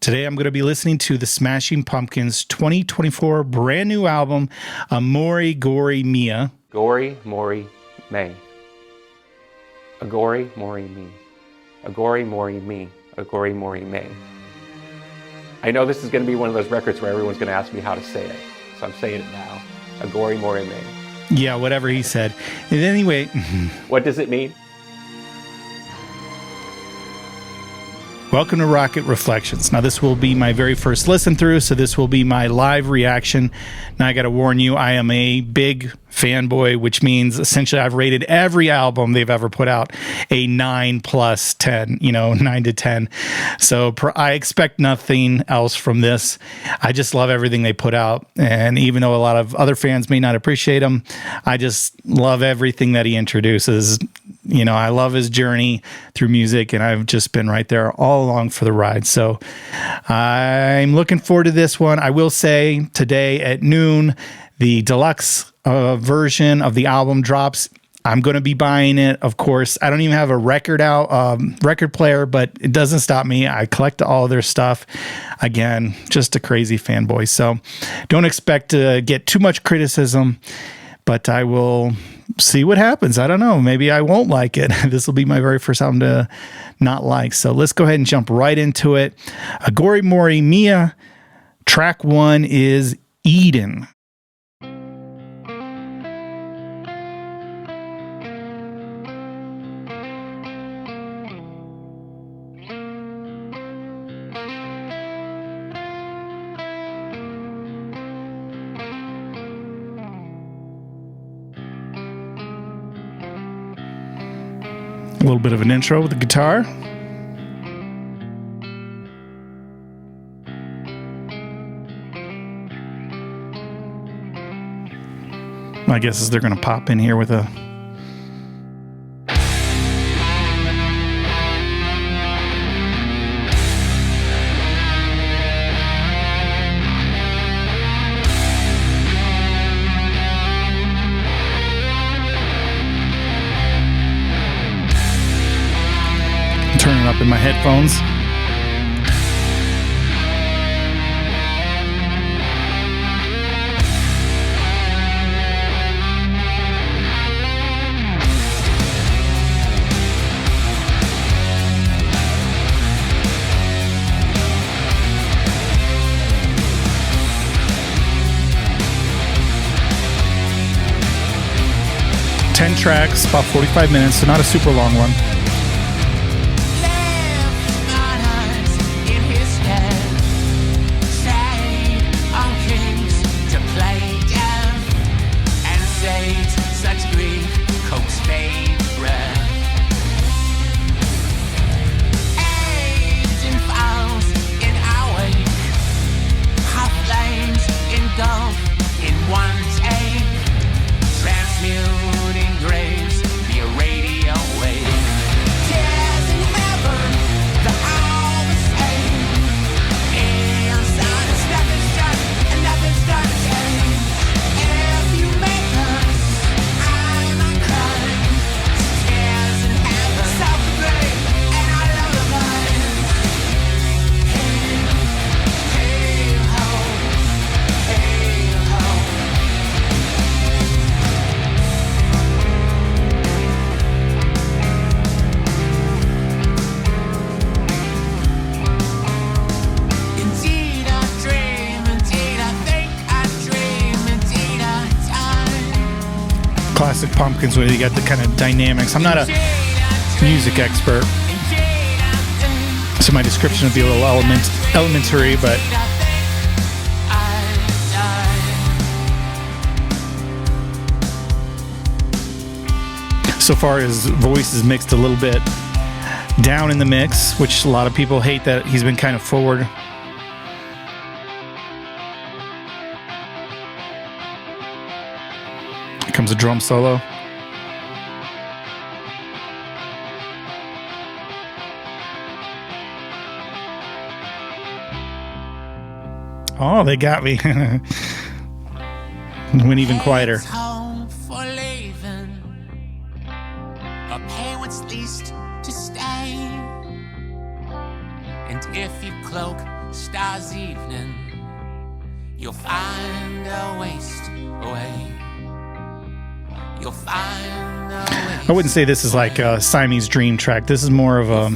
Today I'm going to be listening to the Smashing Pumpkins' 2024 brand new album, Aghori Mhori Mei. Aghori Mhori Mei. Aghori Mhori Mei. Aghori Mhori Mei. Aghori Mhori Mei. I know this is going to be one of those records where everyone's going to ask me how to say it, so I'm saying it now. Aghori Mhori Mei. Yeah, whatever he said. And anyway. What does it mean? Welcome to Rocket Reflections. Now, this will be my very first listen through, so this will be my live reaction. Now, I got to warn you, I am a big fanboy, which means essentially I've rated every album they've ever put out a 9 plus 10, 9 to 10. So I expect nothing else from this. I just love everything they put out. And even though a lot of other fans may not appreciate him, I just love everything that he introduces. I love his journey through music, and I've just been right there all along for the ride. So I'm looking forward to this one. I will say today at noon, the deluxe version of the album drops. I'm going to be buying it, of course. I don't even have a record player, but it doesn't stop me. I collect all of their stuff. Again, just a crazy fanboy. So don't expect to get too much criticism, but I will see what happens. I don't know. Maybe I won't like it. This will be my very first album to not like. So let's go ahead and jump right into it. Aghori Mhori Mei. Track 1 is Eden. A little bit of an intro with the guitar. My guess is they're going to pop in here with a... turning up in my headphones. Ten tracks, about 45 minutes, so not a super long one. Classic Pumpkins, where you got the kind of dynamics. I'm not a music expert, so my description would be a little elementary, but so far his voice is mixed a little bit down in the mix, which a lot of people hate that he's been kind of forward. Comes a drum solo. Oh, they got me. Went even quieter. And if you cloak star's evening, you'll find a waste away. You'll find a waste. I wouldn't say this is like a Siamese Dream track. This is more of a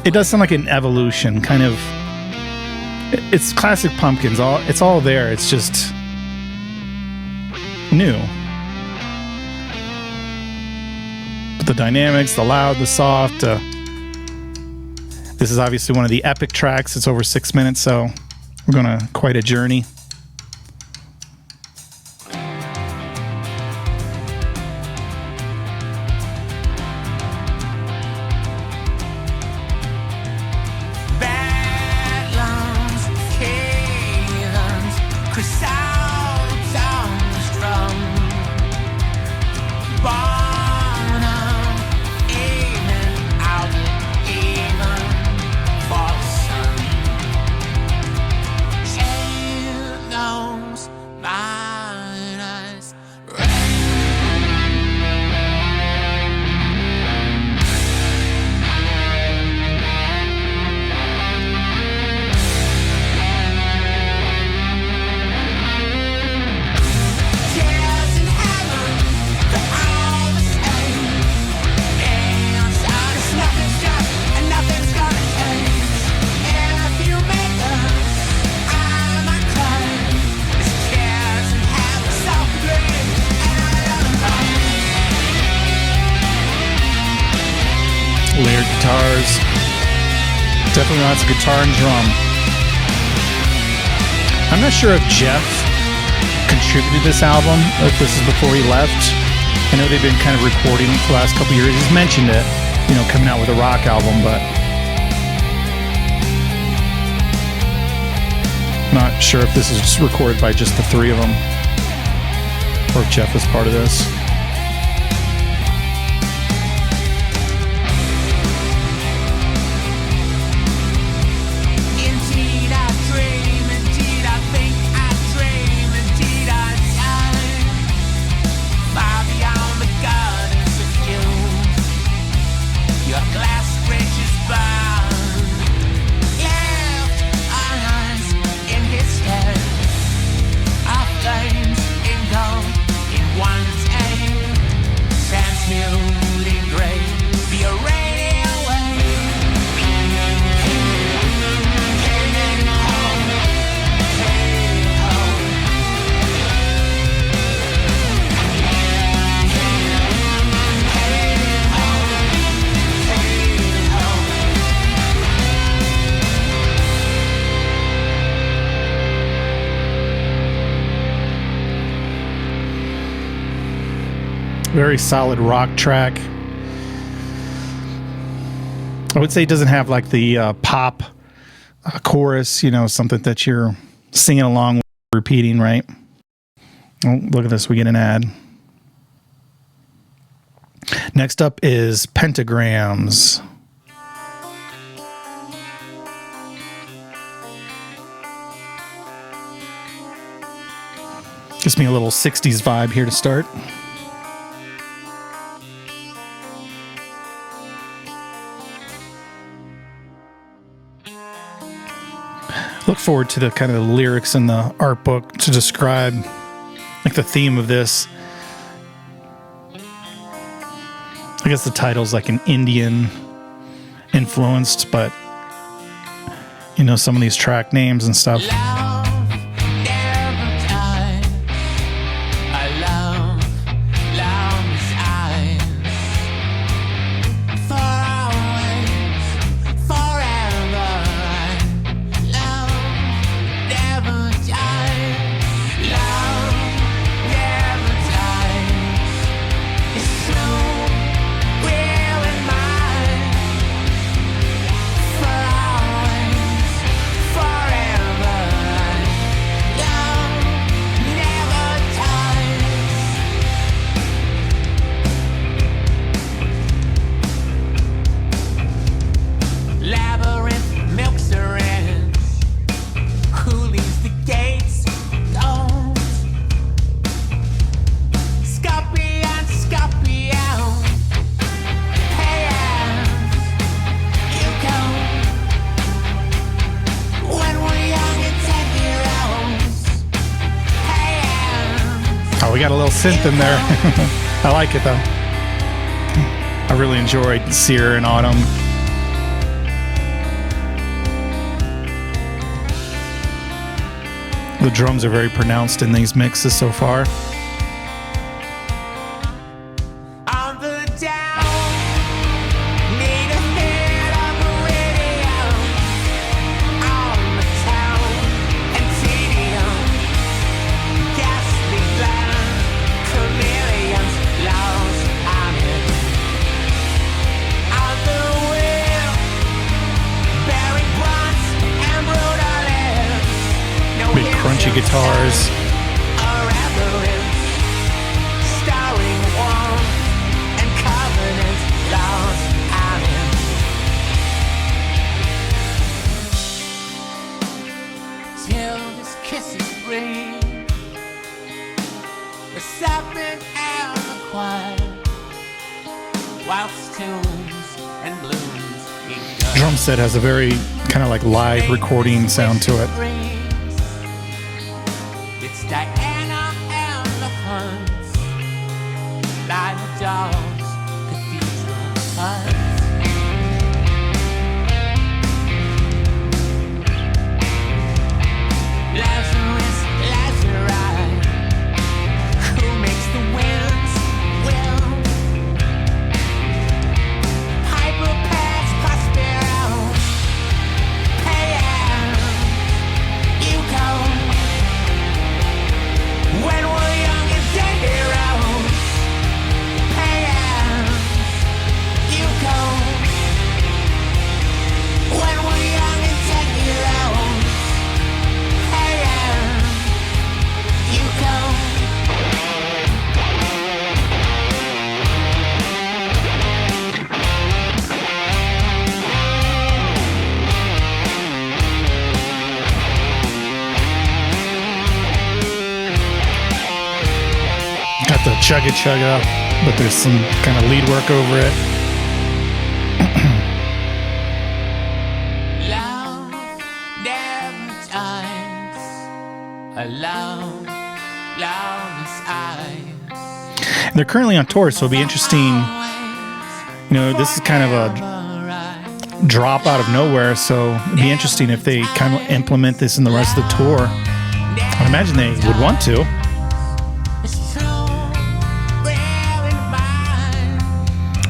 it does sound like an evolution kind of. It's classic Pumpkins. It's all there. It's just new. But the dynamics, the loud, the soft. This is obviously one of the epic tracks. It's over 6 minutes, so we're going to quite a journey. Layered guitars. Definitely lots of guitar and drum. I'm not sure if Jeff contributed this album, or if this is before he left. I know they've been kind of recording for the last couple of years. He's mentioned it, coming out with a rock album, but not sure if this is just recorded by just the three of them, or if Jeff was part of this. Very solid rock track. I would say it doesn't have like the pop chorus, something that you're singing along with, repeating, right? Oh, look at this. We get an ad. Next up is Pentagrams. Gives me a little 60s vibe here to start. Look forward to the kind of the lyrics in the art book to describe like the theme of this. I guess the title's like an Indian influenced, but some of these track names and stuff. we got a little synth in there. I like it though. I really enjoyed Sear and Autumn. The drums are very pronounced in these mixes so far. On the down, need a hit on the radio. On the town and tedium, ghastly blind chameleons lost on it. On the wheel, bearing bronze and brutal. No Big crunchy guitars. Drum set has a very kind of like live recording sound to it. It's Diana and the Hunts, like the dogs, cathedral huts. Lazarus, Lazarus, who makes the winds will? Piper Pass, Prospero, pay out, you go. When we're young and dead heroes, pay out, you go. When we're young and dead heroes, pay out, you go. Got the chugga chugga, but there's some kind of lead work over it. Love never dies. A love, loveless eyes. They're currently on tour, so it'll be interesting. You know, this is kind of a drop out of nowhere, so it'd be interesting if they kind of implement this in the rest of the tour. I imagine they would want to.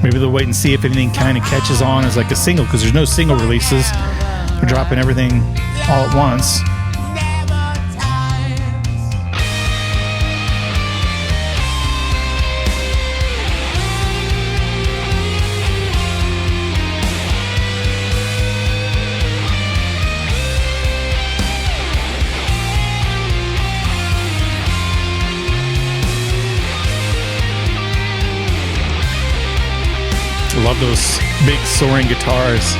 Maybe they'll wait and see if anything kind of catches on as like a single, because there's no single releases. They're dropping everything all at once. I love those big soaring guitars.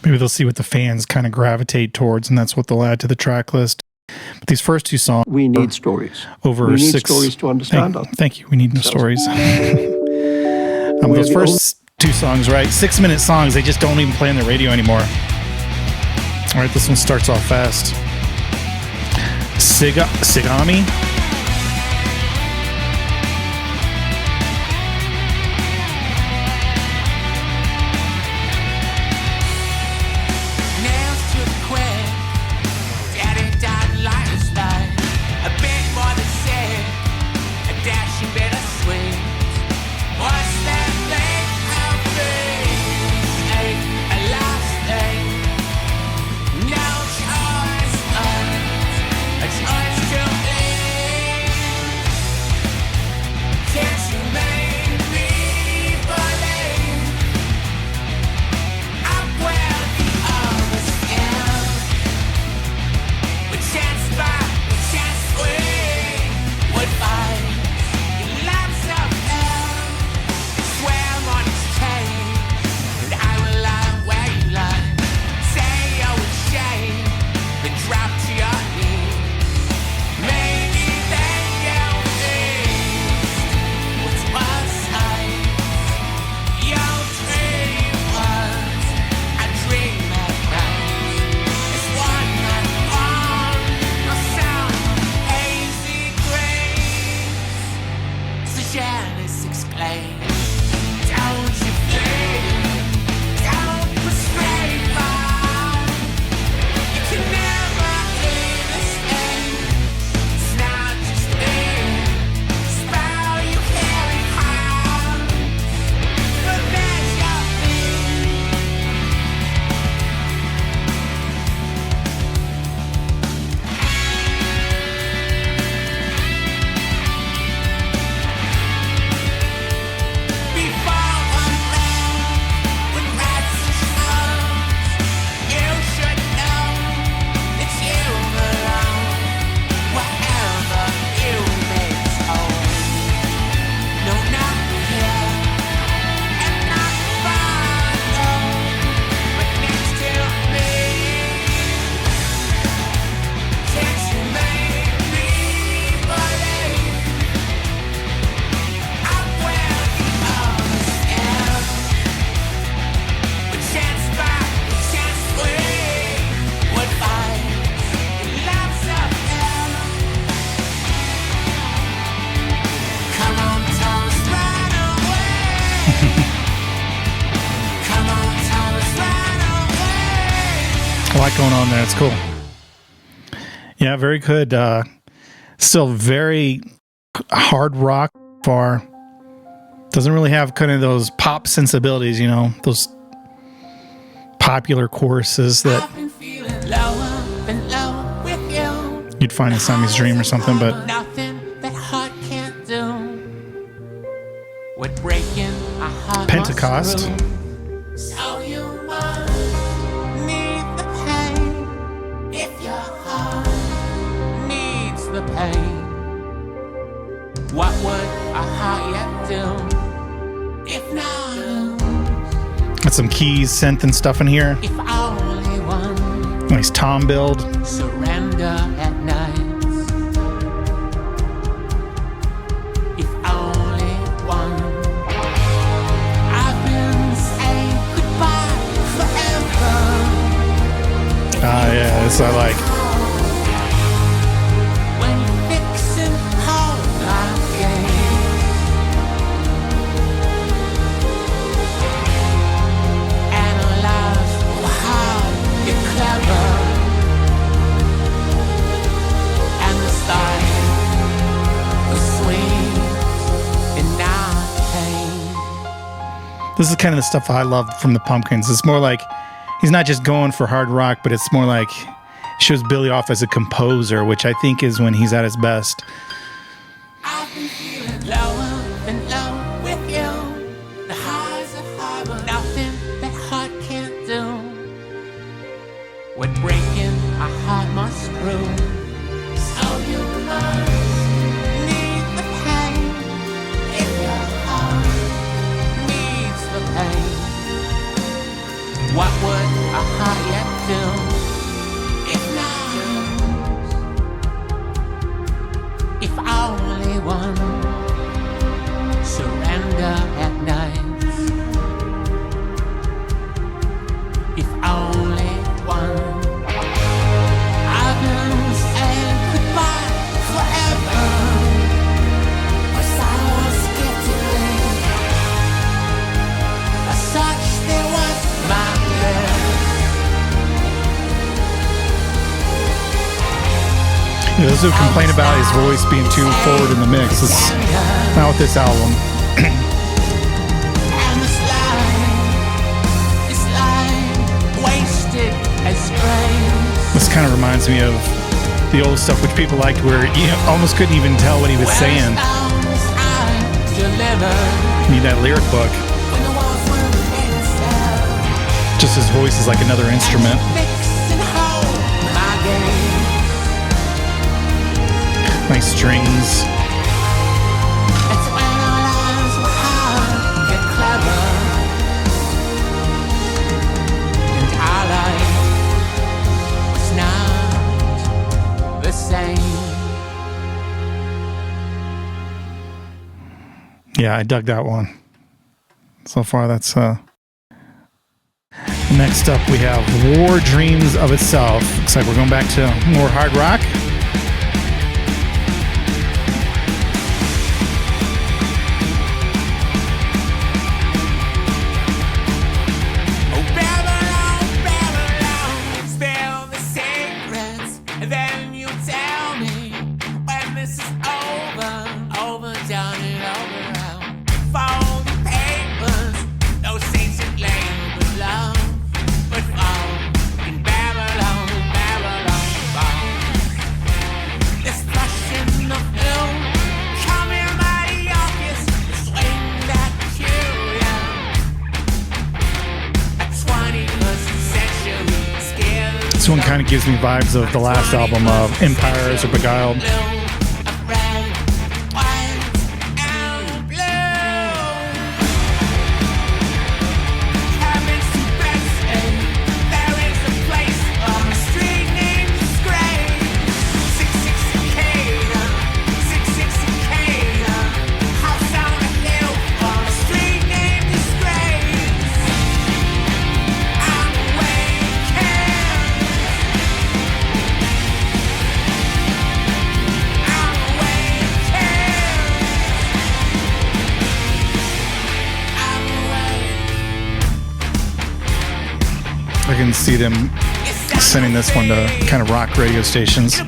Maybe they'll see what the fans kind of gravitate towards, and that's what they'll add to the track list. But these first two songs, we need stories. Over we need six stories to understand us. Thank you. We need no stories. Those first two songs, right? 6-minute songs. They just don't even play on the radio anymore. All right, this one starts off fast. Sigami. Nails too quick. Daddy died like a slide. A bit more than said. A dashing bittersweet. What's that thing of me? A last thing. No choice. A choice to leave. Can't you make me believe? I'm where the others end. With chance back, with chance we would find. Your lives up there. Swear on its chain. And I will lie where you lie. Say you're ashamed. Then drop to your knees. Maybe then you'll see what's beside. Your dream was a dream at night. It's one night long, a sound of hazy grace. So Janice explained, don't you think, don't betray mine. You can never hear this thing. It's not just me. Spell you carry hard. But there's your thing. Before one man with rats and skunks, you should know that you belong wherever you may home. No, not here and not far, no, but next to me. Can't you make me believe I'm where the others end? With chance back, with chance we would find. Your love's up there. Come on, Thomas, run away. Come on, Thomas, run away. A lot going on there. It's cool. Yeah, very good. Still very hard rock far. Doesn't really have kind of those pop sensibilities, you know, those popular choruses that I've been feeling lower and lower with you. you'd find in Siamese Dream or something, but Nothing that heart can't do. What breaking a heart Pentecost. must through. So you must need the pain. If your heart needs the pain, what would a heart yet do? If not lose, got some keys, synth, and stuff in here. if only one Nice tom build. surrender at night. If only one. I've been saying goodbye forever. Ah, yeah, this I like. When you're fixing home again. Analyze how you're clever. And the style was sweet and not pain. This is kind of the stuff I love from the Pumpkins. It's more like he's not just going for hard rock, but it's more like shows Billy off as a composer, which I think is when he's at his best. I've been feeling lower and lower with you. The highs are high, but nothing that heart can't do. When breaking a heart must through. So you must need the pain. If your heart needs the pain, what would a heart yet do? If not lose, if only one surrender at night. If only one. those who complain about his voice being too forward in the mix, it's not with this album. And this life wasted as grace. This kind of reminds me of the old stuff which people liked, where you almost couldn't even tell what he was saying. Need that lyric book. Just his voice is like another instrument. Nice strings. Yeah, I dug that one. So far, that's next up we have War Dreams of Itself. Looks like we're going back to more hard rock. This one kind of gives me vibes of the last album of Empires or Beguiled. I can see them sending this one to kind of rock radio stations.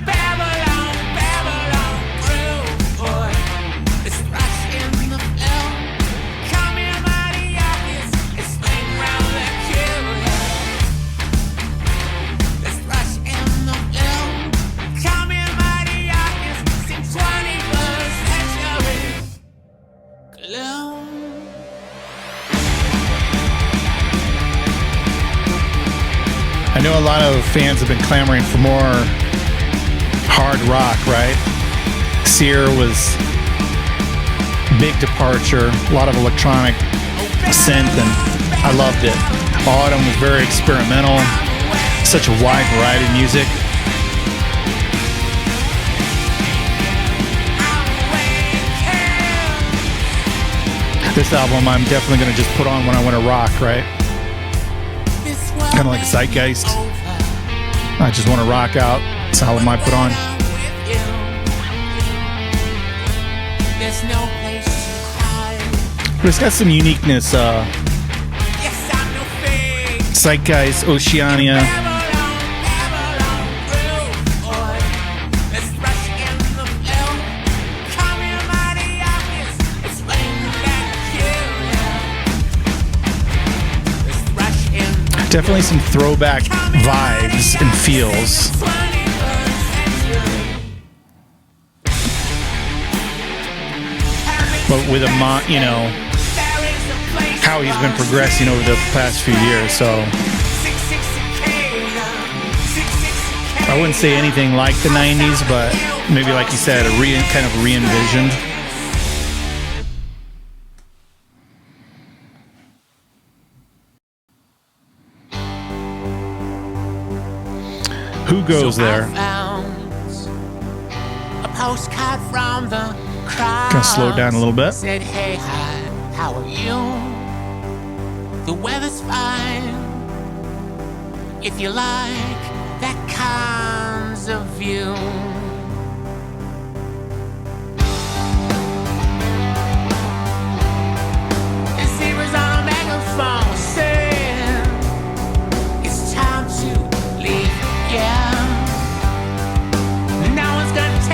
I know a lot of fans have been clamoring for more hard rock, right? Sear was big departure, a lot of electronic synth, and I loved it. Autumn was very experimental, such a wide variety of music. This album I'm definitely going to just put on when I want to rock, right? Kind of like Zeitgeist. I just want to rock out. That's the album I put on. But it's got some uniqueness. Zeitgeist, Oceania. Definitely some throwback vibes and feels. But with how he's been progressing over the past few years, so I wouldn't say anything like the 90s, but maybe like you said, kind of re-envisioned. Who goes there? A postcard from the crowd. Gonna slow it down a little bit. Said, hey, hi, how are you? The weather's fine. If you like that kind of view. And Zebra's on a megaphone saying it's time to leave. Yeah, no one's gonna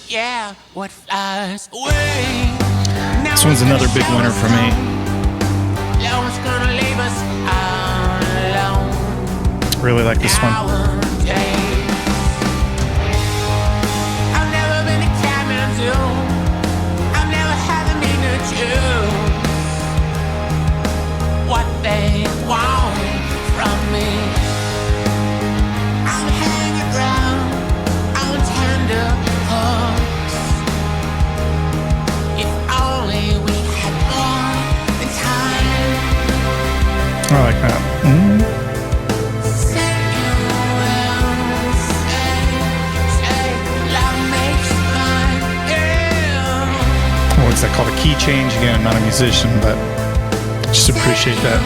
Yeah, what flies away. This one's another big winner for me. No one's gonna leave us alone. Really like this one. Nowadays. I've never been to Kathmandu. I've never had the need to choose what they want from me. I'm hanging around on tender hooks. If only we had more than time. I like that. Say you will say love makes mine. Yeah. What's that called? A key change? Again, I'm not a musician, but just appreciate that.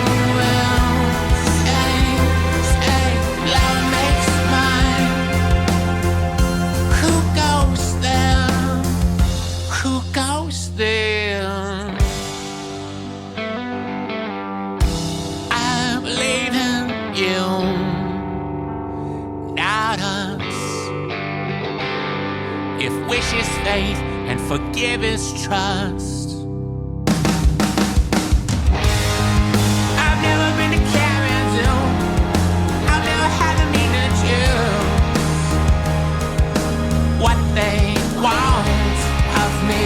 If wish is faith and forgive is trust. I've never been to Kathmandu. I've never had the mean to choose what they want of me.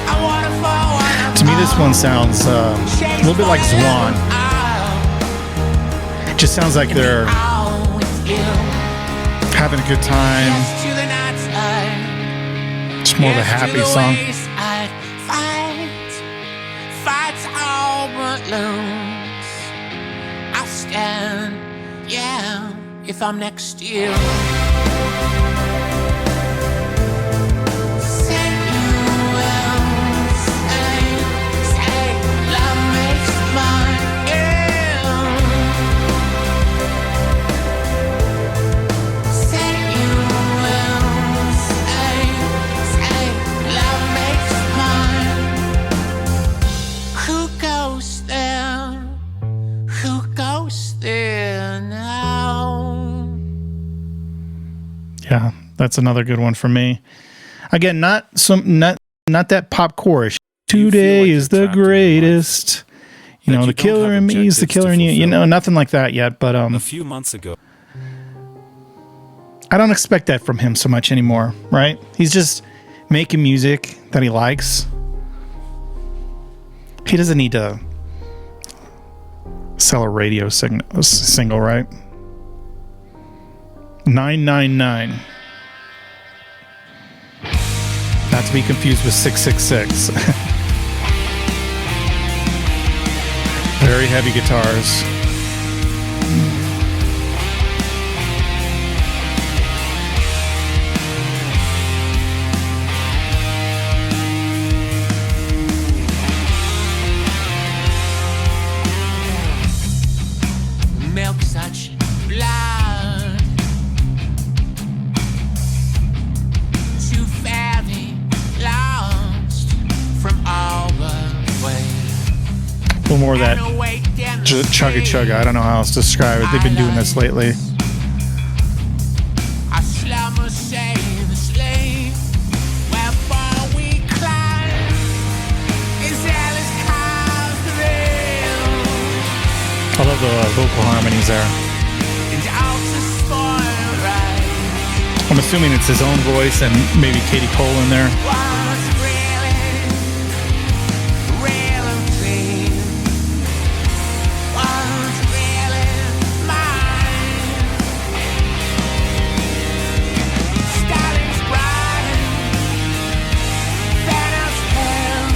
I want it for what To me, this one sounds a little bit like Zwan. It just sounds like they're having a good time. It's more of a happy song. Fights all but lose. I'll stand, yeah, if I'm next to you. Say you will, say love makes mine, yeah. Say you will, say love makes mine. Who goes there? Who goes there now? Yeah, that's another good one for me. Again, not that pop chorus. Today is the greatest. You know, the killer in me is the killer in you. You know, nothing like that yet. But A few months ago, I don't expect that from him so much anymore, right? He's just making music that he likes. He doesn't need to sell a radio single, right? 999. Not to be confused with 666. Very heavy guitars. Milk such blood too very lost from all the way. A little more of that chugga chugga. I don't know how else to describe it. They've been doing this lately. I slumber save the slave wherefore we climb is Alice cause the real I love the vocal harmonies there. and out to spoil right I'm assuming it's his own voice and maybe Katie Cole in there. what's really real and clean what's really mine. Stalin's bright Thanos pale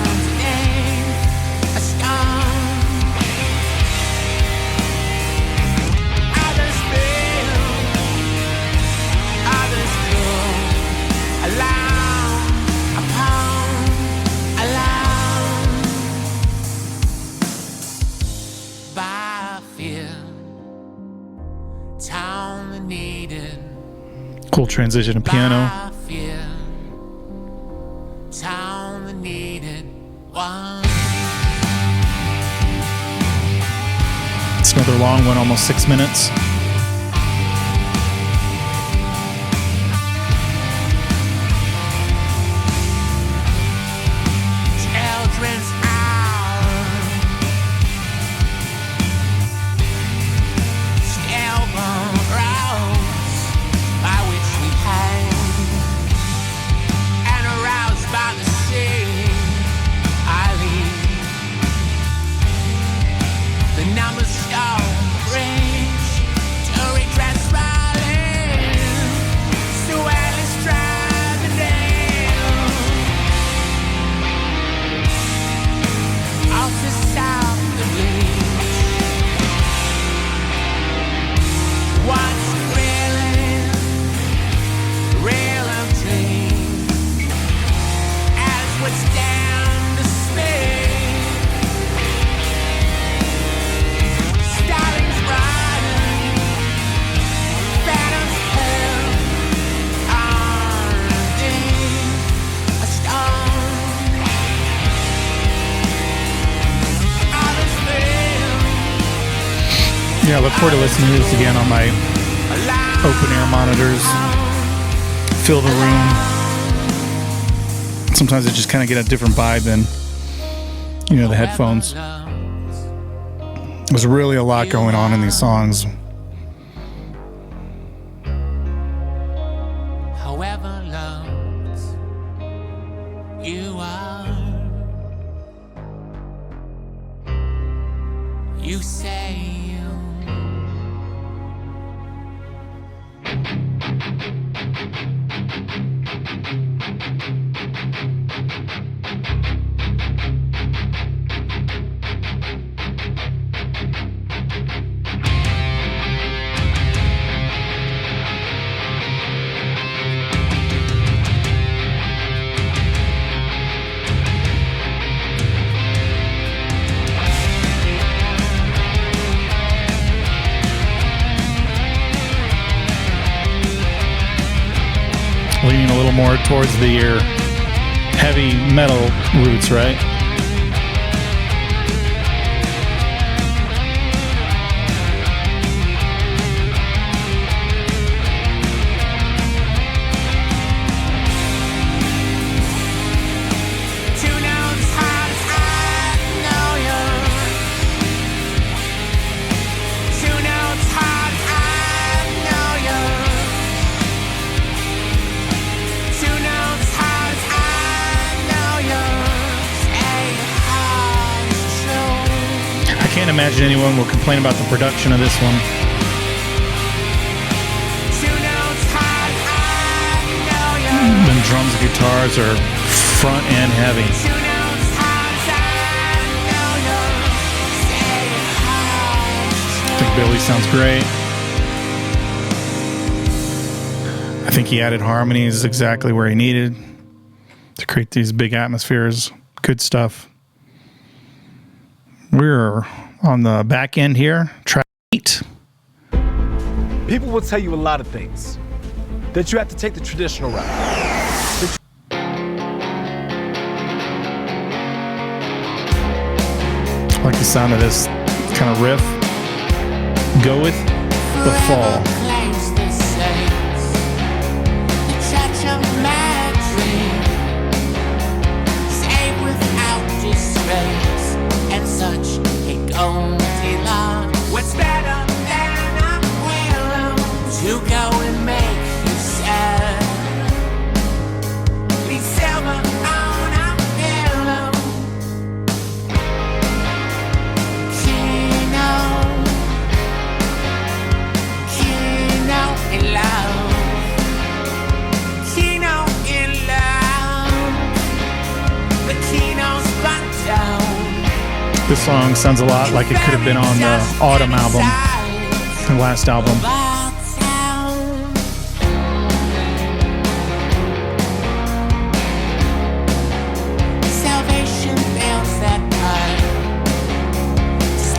underneath a stone. Others feel, others cool, alone upon alone by fear. Town needed. Cool transition to piano. By fear. Town needed one. It's another long one, almost 6 minutes. look forward to listening to this again on my open air monitors. Fill the room. Sometimes I just kind of get a different vibe than, the headphones. There's really a lot going on in these songs. However loved you are, you say you. Leaning a little more towards the heavy metal roots, right? I can't imagine anyone will complain about the production of this one. The drums and guitars are front and heavy. I think Billy sounds great. I think he added harmonies exactly where he needed to create these big atmospheres. Good stuff. We're on the back end here, track 8. People will tell you a lot of things. That you have to take the traditional route. I like the sound of this kind of riff. Go with the fall. What's better than a will to go and make you sad? Leave silver on a pillow. Kino in love. Kino in love. The Kino's run down. This song sounds a lot like it could have been on the Autumn album, the last album.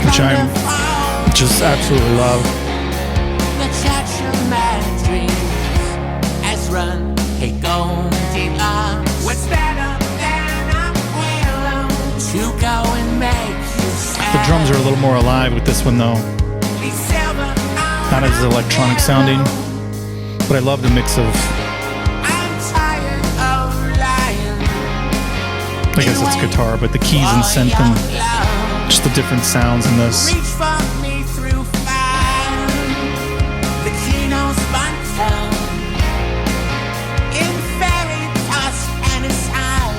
Which I just absolutely love. The church of my dreams has run a golden arm. What's better than a willow to go and make you sad? The drums are a little more alive with this one though. Not as electronic sounding, but I love the mix of, I guess it's guitar, but the keys and synth and just the different sounds in this. Reach for me through fire. The Kino's run down. In fairy dust and its eyes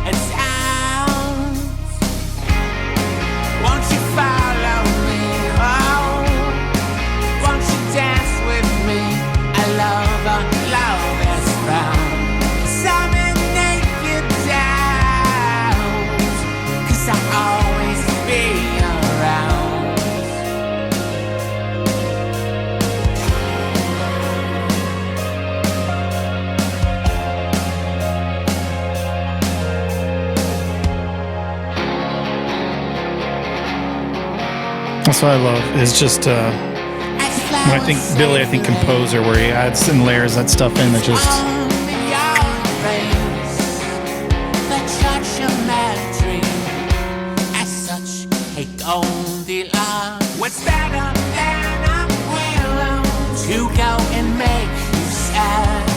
and sounds. Won't you follow me? Oh, won't you dance with me? I love a love that's found. Summon naked downs. 'Cause I'll always be around. That's what I love. It's just when I think Billy, I think composer, where he adds and layers that stuff in that just. The church of my dream as such a golden love. What's better to go and make you sad.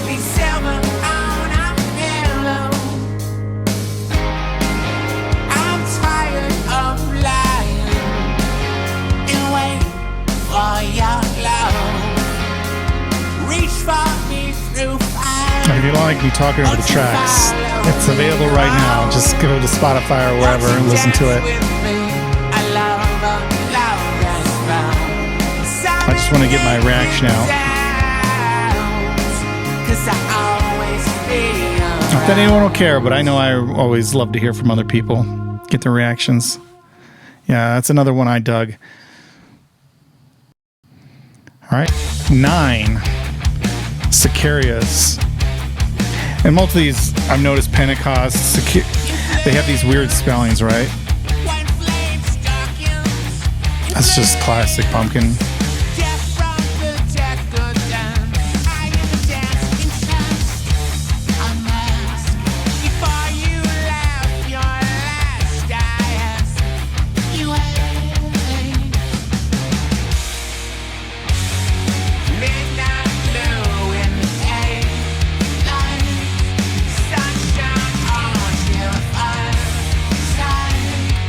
Leave silver on a pillow. I'm tired of lying and wait for your love. Reach for me through fire. If you don't like me talking over the tracks, it's available right now. Just go to Spotify or wherever and listen to it. I just want to get my reaction out. Not that anyone will care, but I know I always love to hear from other people, get their reactions. Yeah, that's another one I dug. All right, 9, Sicarius. And most of these, I've noticed Pentecost, they have these weird spellings, right? That's just classic Pumpkin.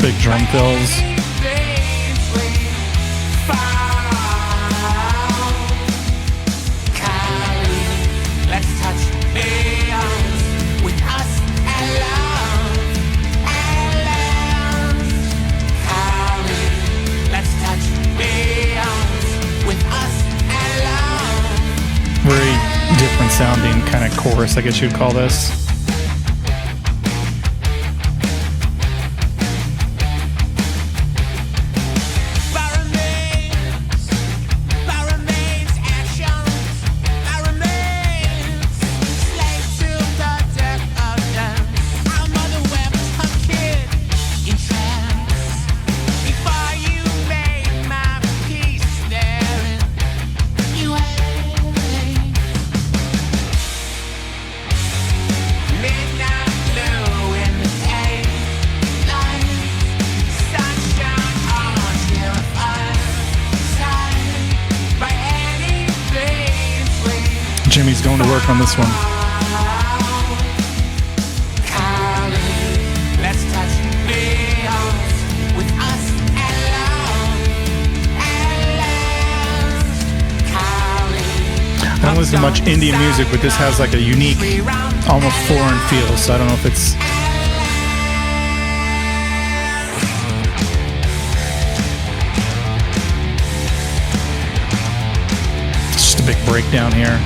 Big drum fills. Very different sounding kind of chorus, I guess you'd call this. Jimmy's going to work on this one. I don't listen to much Indian music, but this has like a unique, almost foreign feel, so I don't know if it's... It's just a big breakdown here.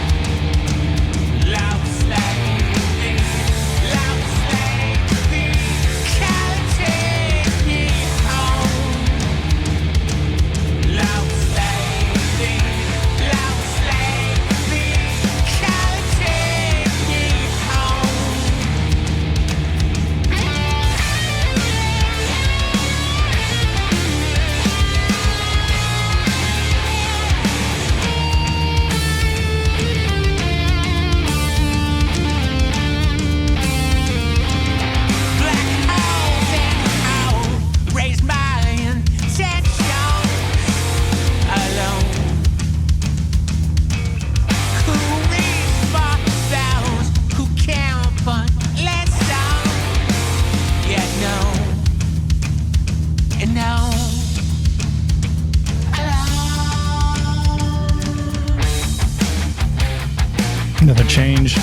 Another change.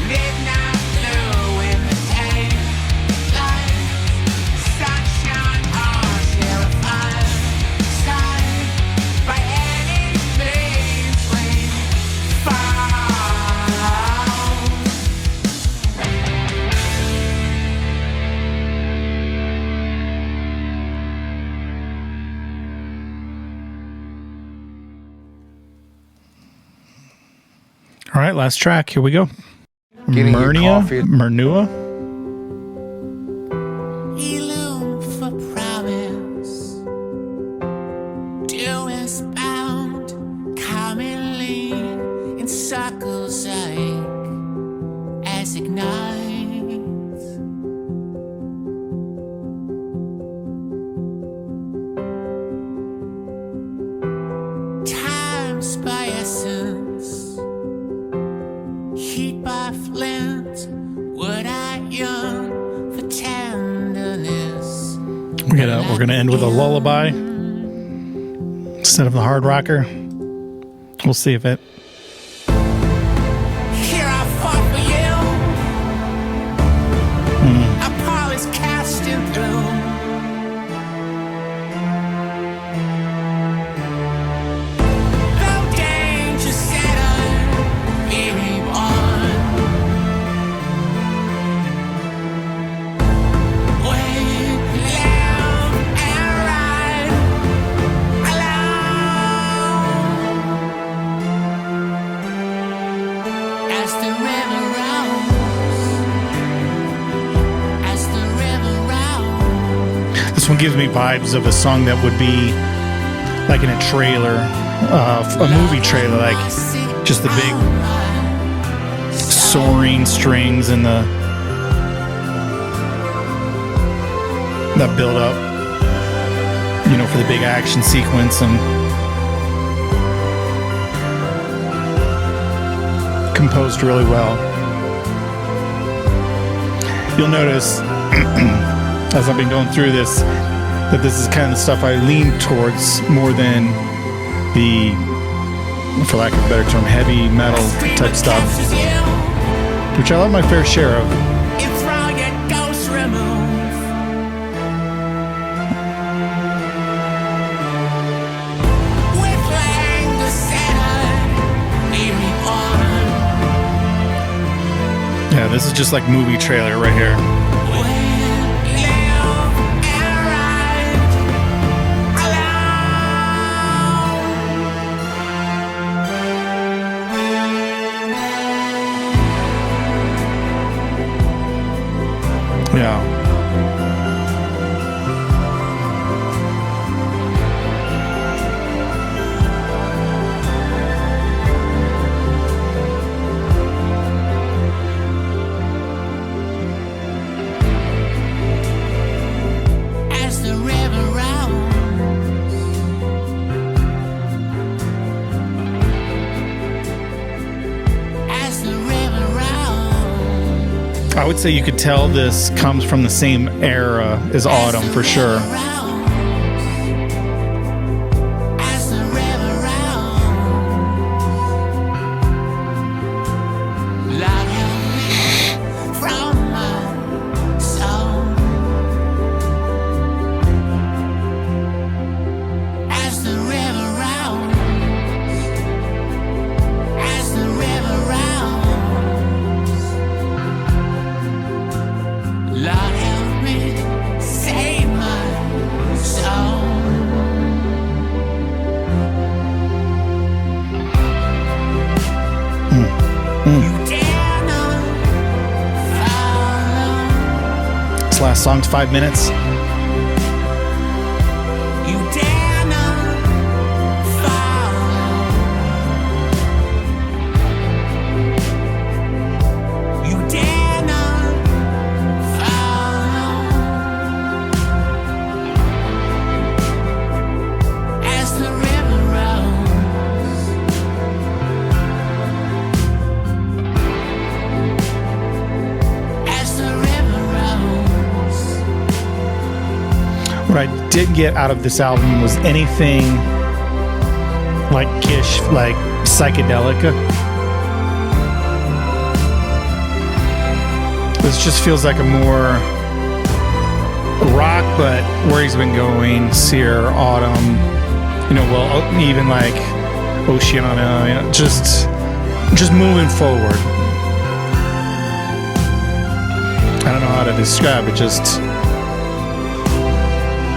Midnight blue in the All right, last track. Here we go. Getting your coffee. Murnua. Elude for promise. Dew is bound commonly in circles as ignites. Times by essence, heat by flint. Would I yearn for tenderness? We're gonna end with a lullaby instead of the hard rocker. We'll see if it. Here I fought for you. A pall is casting through. Though danger settled, weary on. When love and ride alone. As the river rounds, This one gives me vibes of a song that would be like in a trailer, a movie trailer, like just the big soaring strings and that build up, for the big action sequence, and composed really well. You'll notice as I've been going through this that this is kind of the stuff I lean towards more than the, for lack of a better term, heavy metal type stuff, which I love my fair share of. enthrall your ghost remove. With languor settled, weary on. Yeah, this is just like movie trailer right here. When love and ride alone. Yeah. As the river rounds, as the river rounds, I would say you could tell this comes from the same era as Autumn for sure. as the river rounds, light help me from my soul. As the river rounds, as the river rounds, Lord help me save my soul. You dare not follow. This last song's 5 minutes. You dare not follow. You dare not follow. As the river rolls, as the river rolls. What I did get out of this album was anything like Kish, like psychedelica. This just feels like a more rock, but where he's been going, Sear, Autumn, even like Oceana, just moving forward. I don't know how to describe it, just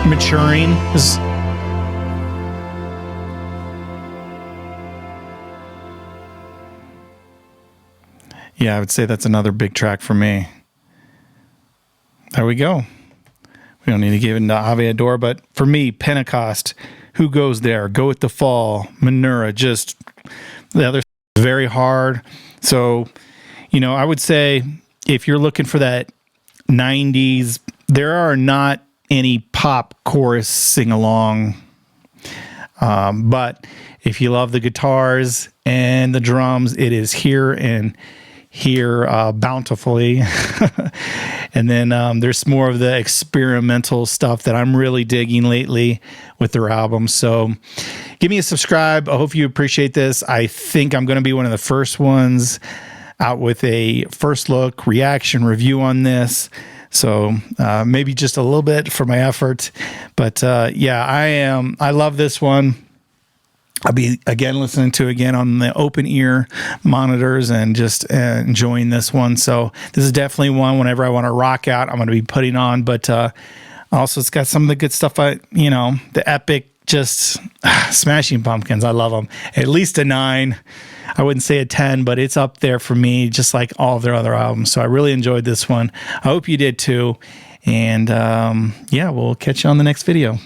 maturing is. yeah, I would say that's another big track for me. There we go. We don't need to give it to Ave Adore, but for me, Pentecost, Who Goes There, Go With the Fall, Manura, just the other very hard. So, you know, I would say if you're looking for that 90s, there are not any pop chorus sing-along. But if you love the guitars and the drums, it is here and here bountifully. And then there's more of the experimental stuff that I'm really digging lately with their albums. So give me a subscribe. I hope you appreciate this. I think I'm going to be one of the first ones out with a first look reaction review on this. So maybe just a little bit for my effort. But yeah, I love this one. I'll be again listening to it again on the open ear monitors and just enjoying this one. So this is definitely one whenever I want to rock out, I'm going to be putting on. But also it's got some of the good stuff. The epic, just Smashing Pumpkins. I love them. At least a 9. I wouldn't say a 10, but it's up there for me, just like all of their other albums. So I really enjoyed this one. I hope you did too. And yeah, we'll catch you on the next video.